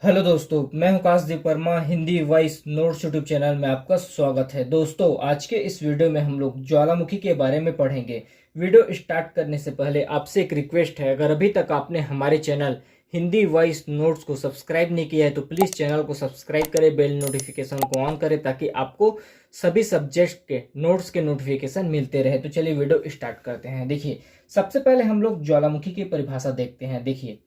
Hello दोस्तों, मैं हूं Kashdeep Verma. Hindi voice notes YouTube channel में आपका स्वागत है। दोस्तों, आज के इस वीडियो में हम लोग ज्वालामुखी के बारे में पढ़ेंगे। वीडियो स्टार्ट करने से पहले आपसे एक रिक्वेस्ट है, अगर अभी तक आपने हमारे चैनल हिंदी वॉइस नोट्स को सब्सक्राइब नहीं किया है तो प्लीज़ चैनल को सब्सक्राइब करें, बेल नोटिफिकेशन को ऑन करें ताकि आपको सभी सब्जेक्ट के नोट्स के नोटिफिकेशन मिलते रहे। तो चलिए वीडियो स्टार्ट करते हैं। देखिए, सबसे पहले हम लोग ज्वालामुखी की परिभाषा देखते हैं। देखिए,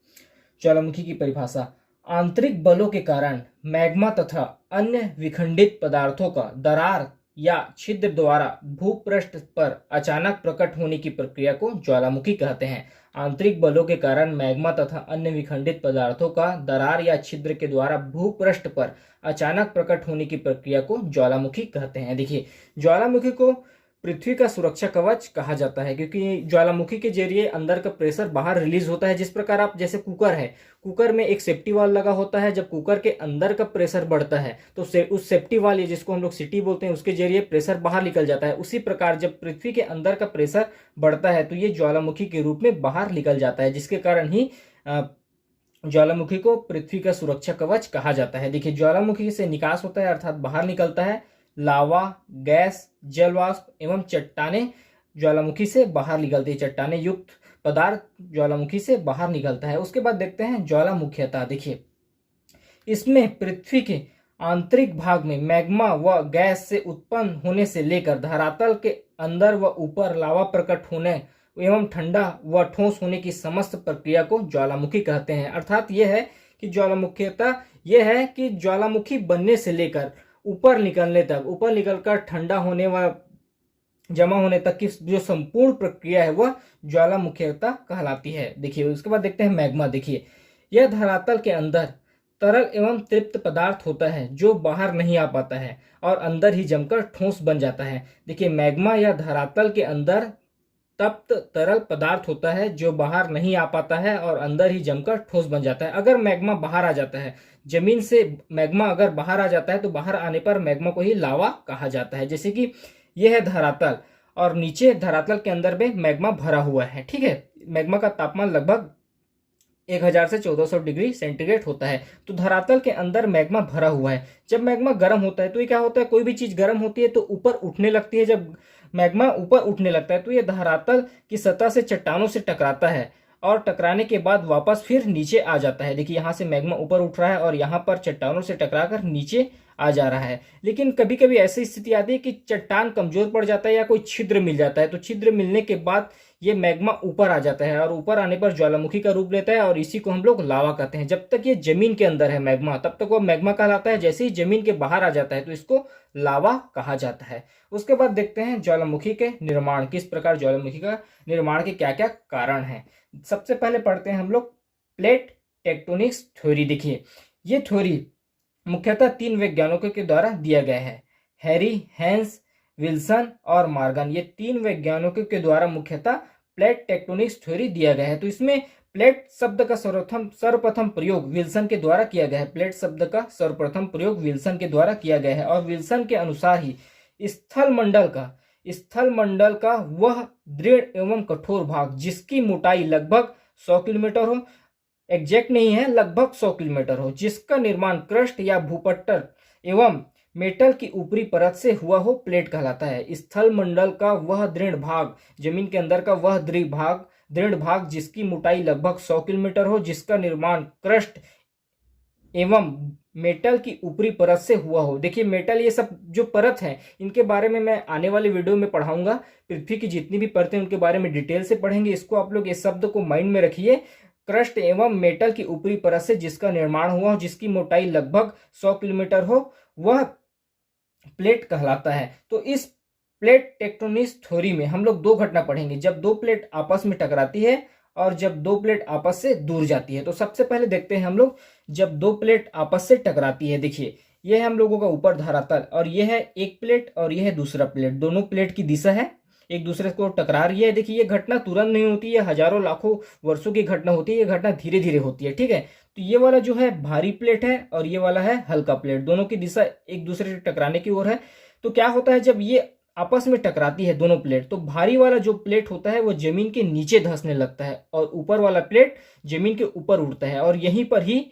ज्वालामुखी की परिभाषा: आंतरिक बलों के कारण मैग्मा तथा अन्य विखंडित पदार्थों का दरार या छिद्र द्वारा भूपृष्ठ पर अचानक प्रकट होने की प्रक्रिया को ज्वालामुखी कहते हैं। आंतरिक बलों के कारण मैग्मा तथा अन्य विखंडित पदार्थों का दरार या छिद्र के द्वारा भूपृष्ठ पर अचानक प्रकट होने की प्रक्रिया को ज्वालामुखी कहते हैं। देखिए, ज्वालामुखी को पृथ्वी का सुरक्षा कवच कहा जाता है क्योंकि ज्वालामुखी के जरिए अंदर का प्रेशर बाहर रिलीज होता है। जिस प्रकार आप जैसे कुकर है, कुकर में एक सेफ्टी वाल्व लगा होता है। जब कुकर के अंदर का प्रेशर बढ़ता है तो उस सेफ्टी वाल्व, जिसको हम लोग सीटी बोलते हैं, उसके जरिए प्रेशर बाहर निकल जाता है। उसी प्रकार जब पृथ्वी के अंदर का प्रेशर बढ़ता है तो ये ज्वालामुखी के रूप में बाहर निकल जाता है, जिसके कारण ही ज्वालामुखी को पृथ्वी का सुरक्षा कवच कहा जाता है। देखिए, ज्वालामुखी से निकास होता है अर्थात बाहर निकलता है लावा, गैस, जल वाष्प एवं चट्टाने ज्वालामुखी से बाहर निकलती है। चट्टाने युक्त पदार्थ ज्वालामुखी से बाहर निकलता है। उसके बाद देखते हैं ज्वालामुखीयता। देखिए, इसमें पृथ्वी के आंतरिक भाग में मैग्मा व गैस से उत्पन्न होने से लेकर धरातल के अंदर व ऊपर लावा प्रकट होने एवं ठंडा व ठोस होने की समस्त प्रक्रिया को ज्वालामुखी कहते हैं। अर्थात यह है कि ज्वालामुखीयता यह है कि ज्वालामुखी बनने से लेकर ऊपर निकलने तक, ऊपर निकलकर ठंडा होने व जमा होने तक की जो संपूर्ण प्रक्रिया है वह ज्वालामुखीयता कहलाती है। देखिए, उसके बाद देखते हैं मैग्मा। देखिए, यह धरातल के अंदर तरल एवं तृप्त पदार्थ होता है जो बाहर नहीं आ पाता है और अंदर ही जमकर ठोस बन जाता है। देखिए, मैग्मा या धरातल के अंदर तप्त तरल पदार्थ होता है जो बाहर नहीं आ पाता है और अंदर ही जमकर ठोस बन जाता है। अगर मैग्मा बाहर आ जाता है, जमीन से मैग्मा अगर बाहर आ जाता है तो बाहर आने पर मैग्मा को ही लावा कहा जाता है। जैसे कि यह है धरातल और नीचे धरातल के अंदर में मैग्मा भरा हुआ है। ठीक है, मैग्मा का तापमान लगभग 1000 से 1400 डिग्री सेंटीग्रेड होता है। तो धरातल के अंदर मैग्मा भरा हुआ है। जब मैग्मा गर्म होता है तो ये क्या होता है, कोई भी चीज गर्म होती है तो ऊपर उठने लगती है। जब मैग्मा ऊपर उठने लगता है तो ये धरातल की सतह से चट्टानों से टकराता है और टकराने के बाद वापस फिर नीचे आ जाता है। देखिए, यहाँ से मैग्मा ऊपर उठ रहा है और यहाँ पर चट्टानों से टकराकर नीचे आ जा रहा है। लेकिन कभी कभी ऐसी स्थिति आती है कि चट्टान कमजोर पड़ जाता है या कोई छिद्र मिल जाता है। तो छिद्र मिलने के बाद ये मैग्मा ऊपर आ जाता है और ऊपर आने पर ज्वालामुखी का रूप लेता है और इसी को हम लोग लावा कहते हैं। जब तक ये जमीन के अंदर है मैग्मा, तब तक वो मैग्मा कहलाता है। जैसे ही जमीन के बाहर आ जाता है तो इसको लावा कहा जाता है। उसके बाद देखते हैं ज्वालामुखी के निर्माण, किस प्रकार ज्वालामुखी का निर्माण के क्या क्या कारण है। सबसे पहले पढ़ते हैं हम लोग प्लेट टेक्टोनिक्स थ्योरी। देखिए, ये थ्योरी मुख्यतः 3 वैज्ञानिकों के द्वारा दिया गया है, हैरी, हैंस, विल्सन और मॉर्गन। ये 3 वैज्ञानिकों के द्वारा मुख्यतः प्लेट टेक्टोनिक्स थ्योरी दिया गया है। तो इसमें प्लेट शब्द का सर्वप्रथम प्रयोग विल्सन के द्वारा किया गया है। प्लेट शब्द का सर्वप्रथम प्रयोग विल्सन के द्वारा किया गया है और विल्सन के अनुसार ही स्थल मंडल का वह दृढ़ एवं कठोर भाग जिसकी मोटाई लगभग 100 किलोमीटर हो, एग्जैक्ट नहीं है, लगभग 100 किलोमीटर हो, जिसका निर्माण क्रस्ट या भूपट्टर एवं मेटल की ऊपरी परत से हुआ हो, प्लेट कहलाता है। स्थल मंडल का वह दृढ़ भाग, जमीन के अंदर का वह दृढ़ भाग जिसकी मोटाई लगभग 100 किलोमीटर हो, जिसका निर्माण क्रस्ट एवं मेटल की ऊपरी परत से हुआ हो। देखिए, मेटल ये सब जो परत है इनके बारे में मैं आने वाले वीडियो में पढ़ाऊंगा। पृथ्वी की जितनी भी परतें उनके बारे में डिटेल से पढ़ेंगे। इसको आप लोग इस शब्द को माइंड में रखिए, क्रस्ट एवं मेटल की ऊपरी परत से जिसका निर्माण हुआ हो, जिसकी मोटाई लगभग 100 किलोमीटर हो, वह प्लेट कहलाता है। तो इस प्लेट टेक्टोनिक्स थ्योरी में हम लोग 2 घटना पढ़ेंगे, जब 2 प्लेट आपस में टकराती है और जब 2 प्लेट आपस से दूर जाती है। तो सबसे पहले देखते हैं हम लोग जब 2 प्लेट आपस से टकराती है। देखिए, यह है हम लोगों का ऊपर धरातल और यह है एक प्लेट और यह है दूसरा प्लेट। दोनों प्लेट की दिशा है एक दूसरे को टकरा रही है। देखिए, ये घटना तुरंत नहीं होती है, हजारों लाखों वर्षों की घटना होती है। ये घटना धीरे धीरे होती है। ठीक है, तो ये वाला जो है भारी प्लेट है और ये वाला है हल्का प्लेट। दोनों की दिशा एक दूसरे से टकराने की ओर है। तो क्या होता है, जब ये आपस में टकराती है दोनों प्लेट, तो भारी वाला जो प्लेट होता है वो जमीन के नीचे धंसने लगता है और ऊपर वाला प्लेट जमीन के ऊपर उड़ता है और यहीं पर ही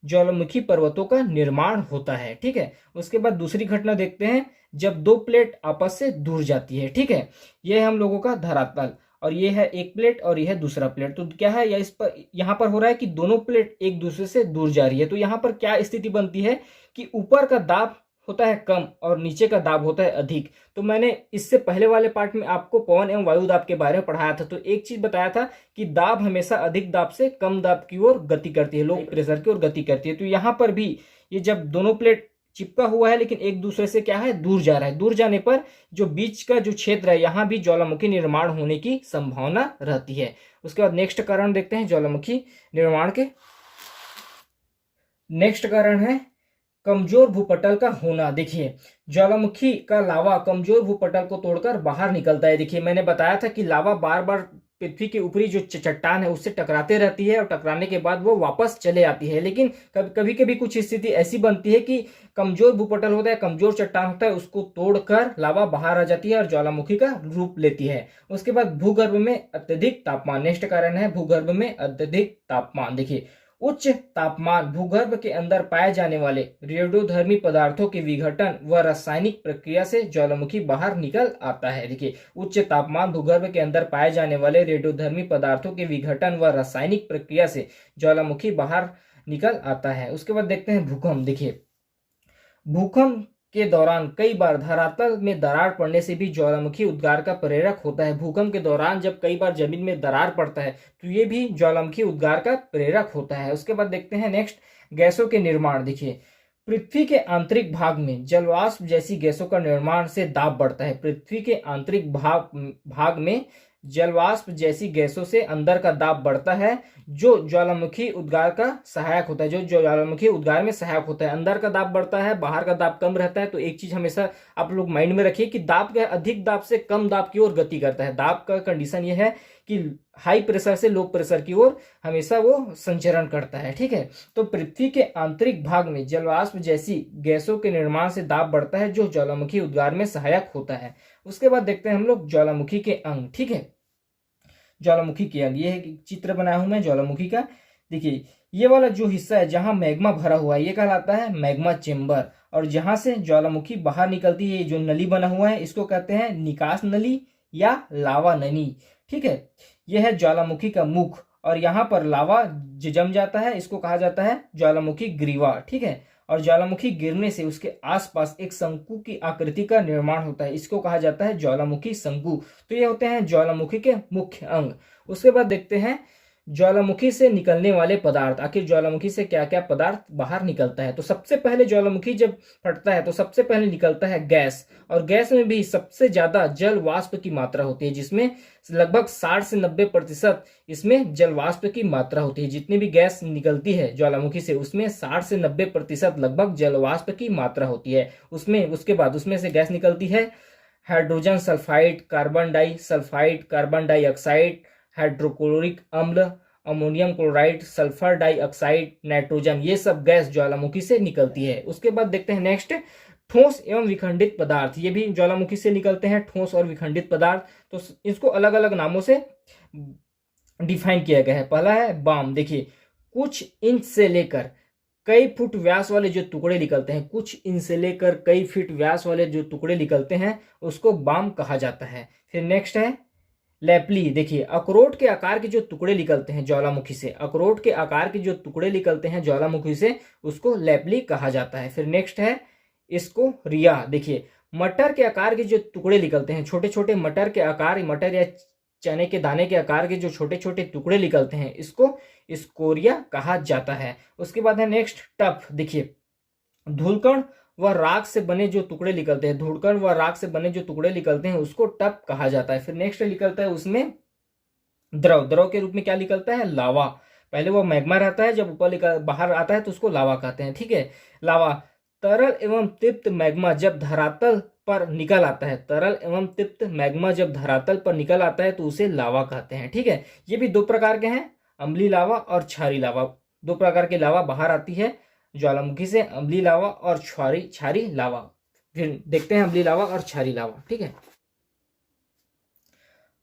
ज्वालामुखी पर्वतों का निर्माण होता है। ठीक है, उसके बाद दूसरी घटना देखते हैं, जब दो प्लेट आपस से दूर जाती है। ठीक है, यह है हम लोगों का धरातल और ये है एक प्लेट और यह है दूसरा प्लेट। तो क्या है, या इस पर यहाँ पर हो रहा है कि दोनों प्लेट एक दूसरे से दूर जा रही है। तो यहाँ पर क्या स्थिति बनती है कि ऊपर का दाब होता है कम और नीचे का दाब होता है अधिक। तो मैंने इससे पहले वाले पार्ट में आपको पवन एवं वायु दाब के बारे में पढ़ाया था। तो एक चीज बताया था कि दाब हमेशा अधिक दाब से कम दाब की ओर गति करती है, लो प्रेशर की ओर गति करती है। तो यहाँ पर भी ये जब दोनों प्लेट चिपका हुआ है लेकिन एक दूसरे से क्या है, दूर जा रहा है, दूर जाने पर जो बीच का जो क्षेत्र है यहाँ भी ज्वालामुखी निर्माण होने की संभावना रहती है। उसके बाद नेक्स्ट कारण देखते हैं ज्वालामुखी निर्माण के। नेक्स्ट कारण है कमजोर भूपटल का होना। देखिए, ज्वालामुखी का लावा कमजोर भूपटल को तोड़कर बाहर निकलता है। देखिए, मैंने बताया था कि लावा बार बार पृथ्वी के ऊपरी जो चट्टान है उससे टकराते रहती है और टकराने के बाद वो वापस चले आती है। लेकिन कभी कभी कुछ स्थिति ऐसी बनती है कि कमजोर भूपटल होता है, कमजोर चट्टान होता है, उसको तोड़कर लावा बाहर आ जाती है और ज्वालामुखी का रूप लेती है। उसके बाद भूगर्भ में अत्यधिक तापमान। नेक्स्ट कारण है भूगर्भ में अत्यधिक तापमान। देखिए, उच्च तापमान भूगर्भ के अंदर पाए जाने वाले रेडियोधर्मी पदार्थों के विघटन व रासायनिक प्रक्रिया से ज्वालामुखी बाहर निकल आता है। देखिए, उच्च तापमान भूगर्भ के अंदर पाए जाने वाले रेडियोधर्मी पदार्थों के विघटन व रासायनिक प्रक्रिया से ज्वालामुखी बाहर निकल आता है। उसके बाद देखते हैं भूकंप। देखिए, भूकंप के दौरान कई बार धरातल में दरार पड़ने से भी ज्वालामुखी उद्गार का प्रेरक होता है। भूकंप के दौरान जब कई बार जमीन में दरार पड़ता है तो ये भी ज्वालामुखी उद्गार का प्रेरक होता है। उसके बाद देखते हैं नेक्स्ट, गैसों के निर्माण। देखिए, पृथ्वी के आंतरिक भाग में जलवाष्प जैसी गैसों का निर्माण से दाब बढ़ता है। पृथ्वी के आंतरिक भाग में जलवाष्प जैसी गैसों से अंदर का दाब बढ़ता है जो ज्वालामुखी उद्गार का सहायक होता है, जो ज्वालामुखी उद्गार में सहायक होता है। अंदर का दाब बढ़ता है, बाहर का दाब कम रहता है। तो एक चीज हमेशा आप लोग माइंड में रखिए कि दाब का अधिक दाब से कम दाब की ओर गति करता है। दाब का कंडीशन यह है कि हाई प्रेशर से लो प्रेशर की ओर हमेशा वो संचरण करता है। ठीक है, तो पृथ्वी के आंतरिक भाग में जलवाष्प जैसी गैसों के निर्माण से दाब बढ़ता है जो ज्वालामुखी उद्गार में सहायक होता है। उसके बाद देखते हैं हम लोग ज्वालामुखी के अंग। ठीक है, ज्वालामुखी के अंग, ये है चित्र बनाया हूं मैं ज्वालामुखी का। देखिए, ये वाला जो हिस्सा है जहां मैग्मा भरा हुआ है ये कहलाता है मैग्मा चेम्बर, और जहां से ज्वालामुखी बाहर निकलती है जो नली बना हुआ है इसको कहते हैं निकास नली या लावा नली। ठीक है, यह है ज्वालामुखी का मुख और यहाँ पर लावा जम जाता है, इसको कहा जाता है ज्वालामुखी ग्रीवा। ठीक है, और ज्वालामुखी गिरने से उसके आसपास एक शंकु की आकृति का निर्माण होता है, इसको कहा जाता है ज्वालामुखी शंकु। तो ये होते हैं ज्वालामुखी के मुख्य अंग। उसके बाद देखते हैं ज्वालामुखी से निकलने वाले पदार्थ। आखिर ज्वालामुखी से क्या क्या पदार्थ बाहर निकलता है। तो सबसे पहले ज्वालामुखी जब फटता है तो सबसे पहले निकलता है गैस, और गैस में भी सबसे ज्यादा जल वाष्प की मात्रा होती है, जिसमें लगभग 60 से 90% इसमें जल वाष्प की मात्रा होती है। जितनी भी गैस निकलती है ज्वालामुखी से उसमें 60 से 90% लगभग जल वाष्प की मात्रा होती है। उसके बाद उसमें से गैस निकलती है hydrogen sulphide, carbon disulphide, carbon dioxide, hydrochloric अम्ल, ammonium chloride, sulphur dioxide, nitrogen, ये सब गैस ज्वालामुखी से निकलती है। उसके बाद देखते हैं नेक्स्ट, ठोस एवं विखंडित पदार्थ। ये भी ज्वालामुखी से निकलते हैं, ठोस और विखंडित पदार्थ। तो इसको अलग अलग नामों से डिफाइन किया गया है। पहला है बाम। देखिए, कुछ इंच से लेकर कई फुट व्यास वाले जो टुकड़े निकलते हैं, कुछ इंच से लेकर कई फीट व्यास वाले जो टुकड़े निकलते हैं उसको बाम कहा जाता है। फिर नेक्स्ट है लैपली। देखिए, अखरोट के आकार के जो टुकड़े निकलते हैं ज्वालामुखी से, अखरोट के आकार के जो टुकड़े निकलते हैं ज्वालामुखी से उसको लैपली कहा जाता है। फिर नेक्स्ट है इसको रिया। देखिए, मटर के आकार के जो टुकड़े निकलते हैं, छोटे छोटे मटर के आकार, मटर या चने के दाने के आकार के जो छोटे छोटे टुकड़े निकलते हैं इसको स्कोरिया कहा जाता है। उसके बाद है नेक्स्ट टफ। देखिए, धूलकण व राख से बने जो टुकड़े निकलते हैं, धूलकण व राख से बने जो टुकड़े निकलते हैं उसको टप कहा जाता है। फिर नेक्स्ट निकलता है उसमें द्रव के रूप में क्या निकलता है, लावा। पहले वो मैग्मा रहता है, जब ऊपर बाहर आता है तो उसको लावा कहते हैं। ठीक है, लावा। तरल एवं तृप्त मैग्मा जब धरातल पर निकल आता है, तरल एवं तृप्त मैग्मा जब धरातल पर निकल आता है तो उसे लावा कहते हैं। ठीक है, ये भी दो प्रकार के हैं, अम्लीय लावा और क्षारीय लावा। दो प्रकार की लावा बाहर आती है ज्वालामुखी से, अम्लीय लावा और क्षारीय लावा। फिर देखते हैं अम्लीय लावा और क्षारीय लावा। ठीक है,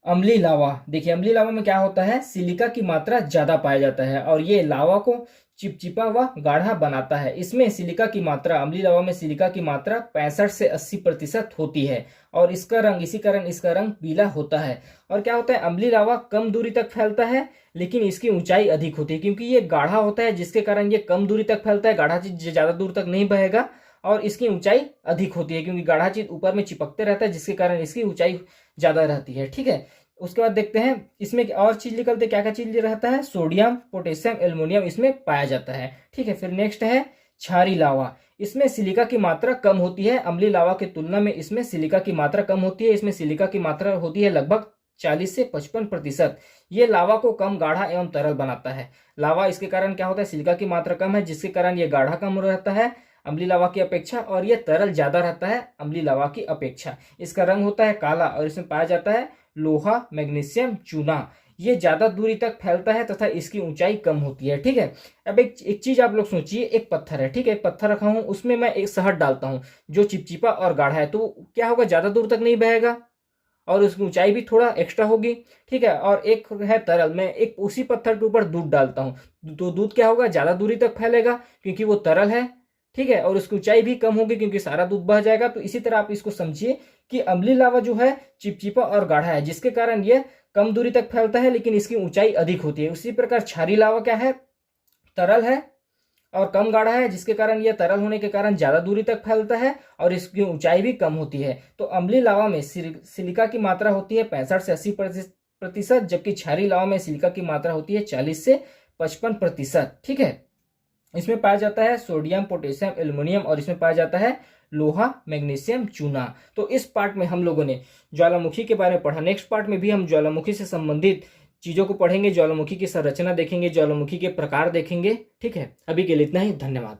अम्लीय लावा। देखिए, अम्लीय लावा में क्या होता है, सिलिका की मात्रा ज्यादा पाया जाता है और ये लावा को चिपचिपा व गाढ़ा बनाता है। इसमें सिलिका की मात्रा, अम्लीय लावा में सिलिका की मात्रा 65 से 80% होती है और इसका रंग, इसी कारण इसका रंग पीला होता है। और क्या होता है, अम्लीय लावा कम दूरी तक फैलता है लेकिन इसकी ऊंचाई अधिक होती है, क्योंकि ये गाढ़ा होता है जिसके कारण ये कम दूरी तक फैलता है। गाढ़ा चीज ज्यादा दूर तक नहीं बहेगा और इसकी ऊंचाई अधिक होती है, क्योंकि गाढ़ा चीज ऊपर में चिपकते रहता है जिसके कारण इसकी ऊंचाई ज्यादा रहती है। ठीक है, उसके बाद देखते हैं इसमें और चीज निकलते, क्या क्या चीज रहता है, सोडियम, पोटेशियम, एल्युमिनियम इसमें पाया जाता है। ठीक है, फिर नेक्स्ट है क्षारीय लावा। इसमें सिलिका की मात्रा कम होती है, अम्लीय लावा की तुलना में इसमें सिलिका की मात्रा कम होती है। इसमें सिलिका की मात्रा होती है लगभग 40 से 55%। ये लावा को कम गाढ़ा एवं तरल बनाता है। लावा इसके कारण क्या होता है, सिलिका की मात्रा कम है जिसके कारण ये गाढ़ा कम रहता है अम्लीय लावा की अपेक्षा, और ये तरल ज्यादा रहता है अम्लीय लावा की अपेक्षा। इसका रंग होता है काला और इसमें पाया जाता है लोहा, मैग्नीशियम, चूना। ये ज्यादा दूरी तक फैलता है तथा इसकी ऊंचाई कम होती है। ठीक है, अब एक चीज आप लोग सोचिए, एक पत्थर है, ठीक है, एक पत्थर रखा हूं, उसमें मैं एक शहद डालता हूं जो चिपचिपा और गाढ़ा है, तो क्या होगा, ज्यादा दूर तक नहीं बहेगा और उसकी ऊंचाई भी थोड़ा एक्स्ट्रा होगी। ठीक है, और एक है तरल, मैं एक उसी पत्थर के ऊपर दूध डालता हूं तो दूध क्या होगा, ज्यादा दूरी तक फैलेगा क्योंकि वो तरल है। ठीक है, और उसकी ऊंचाई भी कम होगी क्योंकि सारा दूध बह जाएगा। तो इसी तरह आप इसको समझिए कि अम्लीय लावा जो है चिपचिपा और गाढ़ा है जिसके कारण ये कम दूरी तक फैलता है लेकिन इसकी ऊंचाई अधिक होती है। उसी प्रकार क्षारीय लावा क्या है, तरल है और कम गाढ़ा है जिसके कारण यह तरल होने के कारण ज्यादा दूरी तक फैलता है और इसकी ऊंचाई भी कम होती है। तो अम्लीय लावा में सिलिका की मात्रा होती है 65 से 80%, जबकि क्षारीय लावा में सिलिका की मात्रा होती है 40 से 55%। ठीक है, इसमें पाया जाता है सोडियम, पोटेशियम, एल्युमिनियम और इसमें पाया जाता है लोहा, मैग्नीशियम, चूना। तो इस पार्ट में हम लोगों ने ज्वालामुखी के बारे में पढ़ा। नेक्स्ट पार्ट में भी हम ज्वालामुखी से संबंधित चीजों को पढ़ेंगे, ज्वालामुखी की संरचना देखेंगे, ज्वालामुखी के प्रकार देखेंगे। ठीक है, अभी के लिए इतना ही, धन्यवाद।